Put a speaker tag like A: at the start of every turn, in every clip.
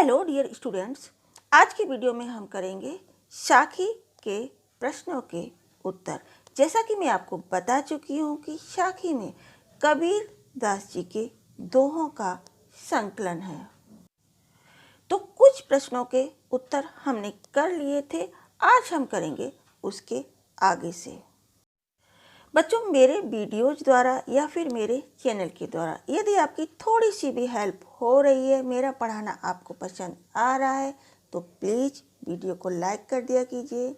A: Hello dear students, आज की video में हम करेंगे साखी के प्रश्नों के उत्तर। जैसा कि मैं आपको बता चुकी हूँ कि साखी में कबीर दास जी के दोहों का संकलन है। तो कुछ प्रश्नों के उत्तर हमने कर लिए थे, आज हम करेंगे उसके आगे से। बच्चों, मेरे वीडियोज द्वारा या फिर मेरे चैनल के द्वारा यदि आपकी थोड़ी सी भी हेल्प हो रही है, मेरा पढ़ाना आपको पसंद आ रहा है, तो प्लीज़ वीडियो को लाइक कर दिया कीजिए,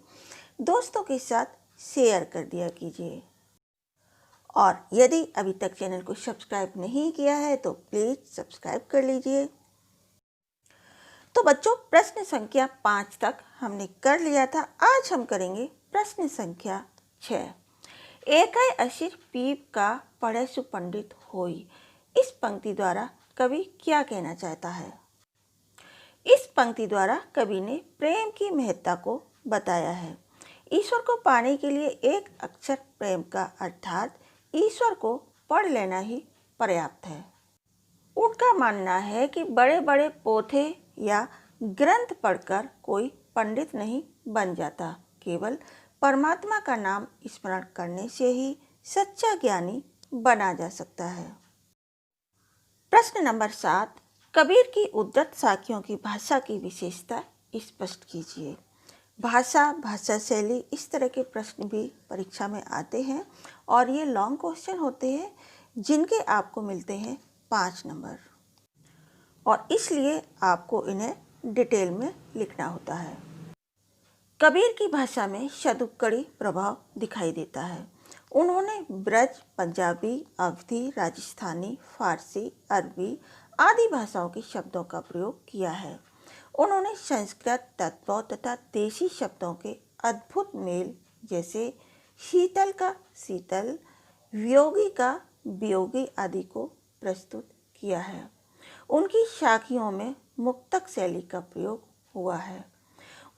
A: दोस्तों के साथ शेयर कर दिया कीजिए। और यदि अभी तक चैनल को सब्सक्राइब नहीं किया है तो प्लीज़ सब्सक्राइब कर लीजिए। तो बच्चों, प्रश्न संख्या 5 तक हमने कर लिया था। आज हम करेंगे प्रश्न संख्या 6। एकै असिर पीप का पढ़े सुपंडित होई। इस पंक्ति द्वारा कवि क्या कहना चाहता है? इस पंक्ति द्वारा कवि ने प्रेम की महत्ता को बताया है। ईश्वर को पाने के लिए एक अक्षर प्रेम का अर्थात ईश्वर को पढ़ लेना ही पर्याप्त है। उनका मानना है कि बड़े बड़े पोथे या ग्रंथ पढ़कर कोई पंडित नहीं बन जाता, केवल परमात्मा का नाम स्मरण करने से ही सच्चा ज्ञानी बना जा सकता है। प्रश्न नंबर 7, कबीर की उद्धृत साखियों की भाषा की विशेषता स्पष्ट कीजिए। भाषा शैली, इस तरह के प्रश्न भी परीक्षा में आते हैं और ये लॉन्ग क्वेश्चन होते हैं जिनके आपको मिलते हैं 5 नंबर, और इसलिए आपको इन्हें डिटेल में लिखना होता है। कबीर की भाषा में शतुक्कड़ी प्रभाव दिखाई देता है। उन्होंने ब्रज, पंजाबी, अवधी, राजस्थानी, फारसी, अरबी आदि भाषाओं के शब्दों का प्रयोग किया है। उन्होंने संस्कृत तत्वों तथा देशी शब्दों के अद्भुत मेल, जैसे शीतल का शीतल, वियोगी का वियोगी आदि को प्रस्तुत किया है। उनकी साखियों में मुक्तक शैली का प्रयोग हुआ है।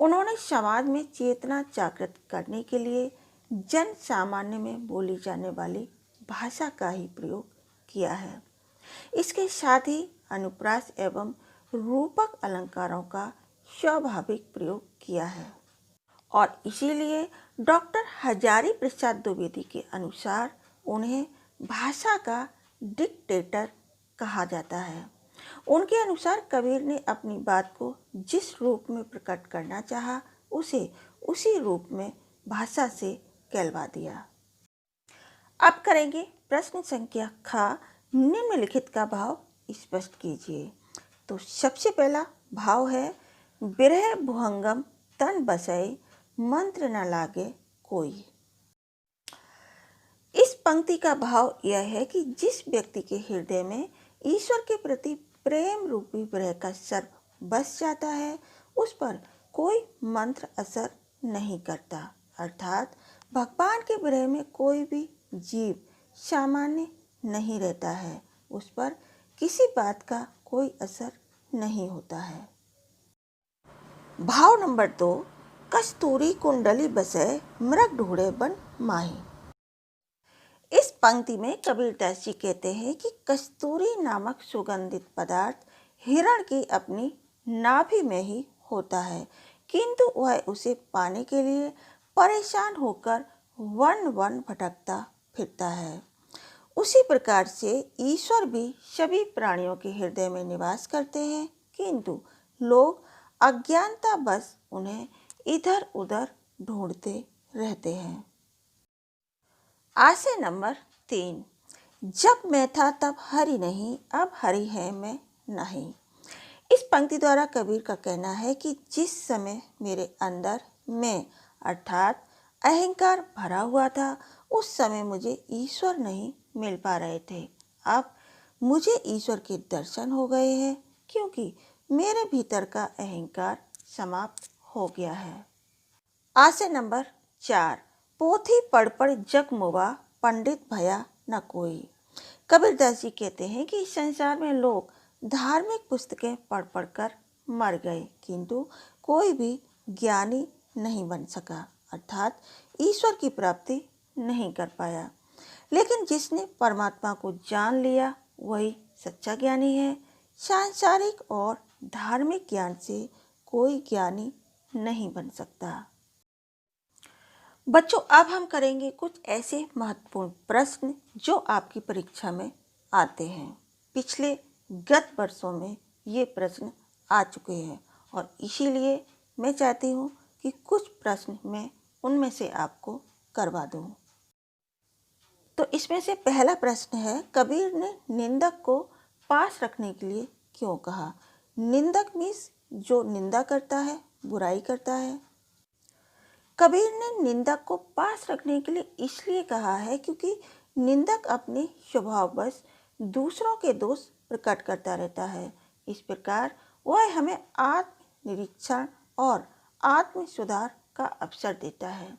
A: उन्होंने समाज में चेतना जागृत करने के लिए जन सामान्य में बोली जाने वाली भाषा का ही प्रयोग किया है। इसके साथ ही अनुप्रास एवं रूपक अलंकारों का स्वाभाविक प्रयोग किया है, और इसीलिए डॉक्टर हजारी प्रसाद द्विवेदी के अनुसार उन्हें भाषा का डिक्टेटर कहा जाता है। उनके अनुसार कबीर ने अपनी बात को जिस रूप में प्रकट करना चाहा, उसे उसी रूप में भाषा से कहलवा दिया। अब करेंगे प्रश्न संख्या ख। निम्नलिखित का भाव स्पष्ट कीजिए। तो सबसे पहला भाव है, बिरह भुहंगम तन बसै, मंत्र न लागे कोई। इस पंक्ति का भाव यह है कि जिस व्यक्ति के हृदय में ईश्वर के प्रति प्रेम रूपी विरह का सर्प बस जाता है, उस पर कोई मंत्र असर नहीं करता, अर्थात भगवान के विरह में कोई भी जीव सामान्य नहीं रहता है, उस पर किसी बात का कोई असर नहीं होता है। भाव नंबर 2, कस्तूरी कुंडली बसै, मृग ढूंढे बन माही। इस पंक्ति में कबीरदास जी कहते हैं कि कस्तूरी नामक सुगंधित पदार्थ हिरण की अपनी नाभि में ही होता है, किंतु वह उसे पाने के लिए परेशान होकर वन वन भटकता फिरता है। उसी प्रकार से ईश्वर भी सभी प्राणियों के हृदय में निवास करते हैं, किंतु लोग अज्ञानतावश उन्हें इधर उधर ढूंढते रहते हैं। आशय नंबर 3, जब मैं था तब हरि नहीं, अब हरि है मैं नहीं। इस पंक्ति द्वारा कबीर का कहना है कि जिस समय मेरे अंदर मैं अर्थात अहंकार भरा हुआ था, उस समय मुझे ईश्वर नहीं मिल पा रहे थे। अब मुझे ईश्वर के दर्शन हो गए हैं, क्योंकि मेरे भीतर का अहंकार समाप्त हो गया है। आशय नंबर 4, पोथी पढ़ पढ़ जग मुवा, पंडित भया न कोई। कबीरदास जी कहते हैं कि इस संसार में लोग धार्मिक पुस्तकें पढ़ पढ़ कर मर गए, किंतु कोई भी ज्ञानी नहीं बन सका, अर्थात ईश्वर की प्राप्ति नहीं कर पाया। लेकिन जिसने परमात्मा को जान लिया वही सच्चा ज्ञानी है। सांसारिक और धार्मिक ज्ञान से कोई ज्ञानी नहीं बन सकता। बच्चों, अब हम करेंगे कुछ ऐसे महत्वपूर्ण प्रश्न जो आपकी परीक्षा में आते हैं। पिछले गत वर्षों में ये प्रश्न आ चुके हैं और इसीलिए मैं चाहती हूँ कि कुछ प्रश्न मैं उनमें से आपको करवा दूँ। तो इसमें से पहला प्रश्न है, कबीर ने निंदक को पास रखने के लिए क्यों कहा? निंदक मीन्स जो निंदा करता है, बुराई करता है। कबीर ने निंदक को पास रखने के लिए इसलिए कहा है क्योंकि निंदक अपने स्वभाववश दूसरों के दोष प्रकट करता रहता है। इस प्रकार वह हमें आत्मनिरीक्षण और आत्म सुधार का अवसर देता है।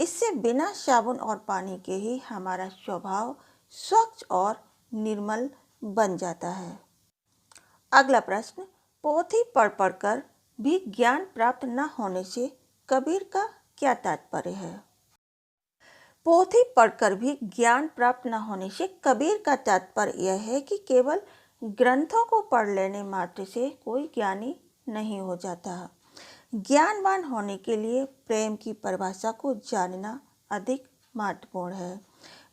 A: इससे बिना साबुन और पानी के ही हमारा स्वभाव स्वच्छ और निर्मल बन जाता है। अगला प्रश्न, पोथी पढ़ पढ़कर भी ज्ञान प्राप्त न होने से कबीर का क्या तात्पर्य है? पोथी पढ़कर भी ज्ञान प्राप्त न होने से कबीर का तात्पर्य यह है कि केवल ग्रंथों को पढ़ लेने मात्र से कोई ज्ञानी नहीं हो जाता। ज्ञानवान होने के लिए प्रेम की परिभाषा को जानना अधिक महत्वपूर्ण है।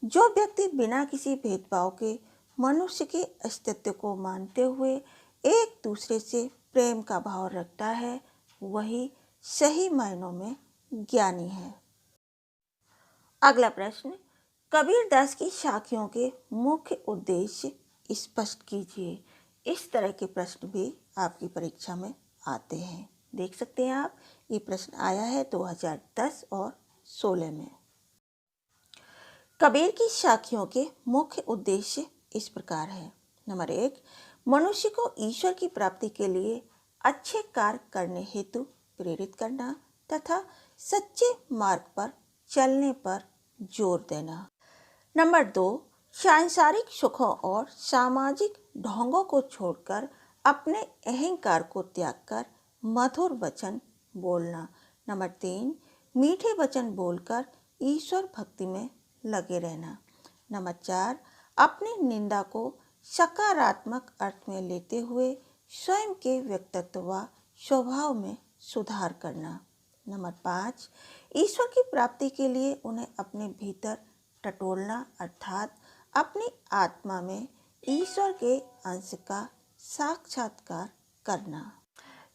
A: जो व्यक्ति बिना किसी भेदभाव के मनुष्य के अस्तित्व को मानते हुए एक दूसरे से प्रेम का भाव रखता है, वही सही मायनों में ज्ञानी है। अगला प्रश्न, कबीरदास की साखियों के मुख्य उद्देश्य स्पष्ट कीजिए। इस तरह के प्रश्न भी आपकी परीक्षा में आते हैं। देख सकते हैं आप, ये प्रश्न आया है 2010 और 16 में। कबीर की साखियों के मुख्य उद्देश्य इस प्रकार है। नंबर 1, मनुष्य को ईश्वर की प्राप्ति के लिए अच्छे कार्य करने हेतु प्रेरित करना तथा सच्चे मार्ग पर चलने पर जोर देना। नंबर 2, सांसारिक सुखों और सामाजिक ढोंगों को छोड़कर अपने अहंकार को त्याग कर मधुर वचन बोलना। नंबर 3, मीठे वचन बोलकर ईश्वर भक्ति में लगे रहना। नंबर 4, अपनी निंदा को सकारात्मक अर्थ में लेते हुए स्वयं के व्यक्तित्व व स्वभाव में सुधार करना। नंबर 5, ईश्वर की प्राप्ति के लिए उन्हें अपने भीतर टटोलना अर्थात अपनी आत्मा में ईश्वर के अंश का साक्षात्कार करना।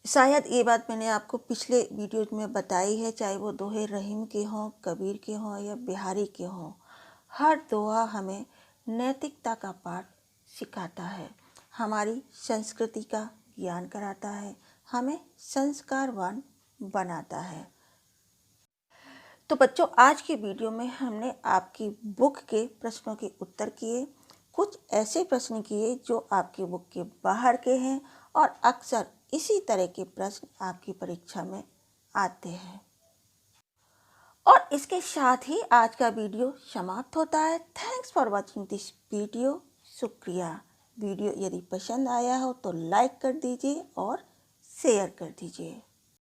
A: शायद ये बात मैंने आपको पिछले वीडियो में बताई है, चाहे वो दोहे रहीम के हों, कबीर के हों या बिहारी के हों। हर दोहा हमें नैतिकता का पाठ सिखाता है, हमारी संस्कृति का ज्ञान कराता है, हमें संस्कारवान बनाता है। तो बच्चों, आज की वीडियो में हमने आपकी बुक के प्रश्नों के उत्तर किए। कुछ ऐसे प्रश्न किए जो आपकी बुक के बाहर के हैं और अक्सर इसी तरह के प्रश्न आपकी परीक्षा में आते हैं। और इसके साथ ही आज का वीडियो समाप्त होता है। Thanks for watching this video. शुक्रिया। वीडियो यदि पसंद आया हो तो लाइक कर दीजिए और शेयर कर दीजिए।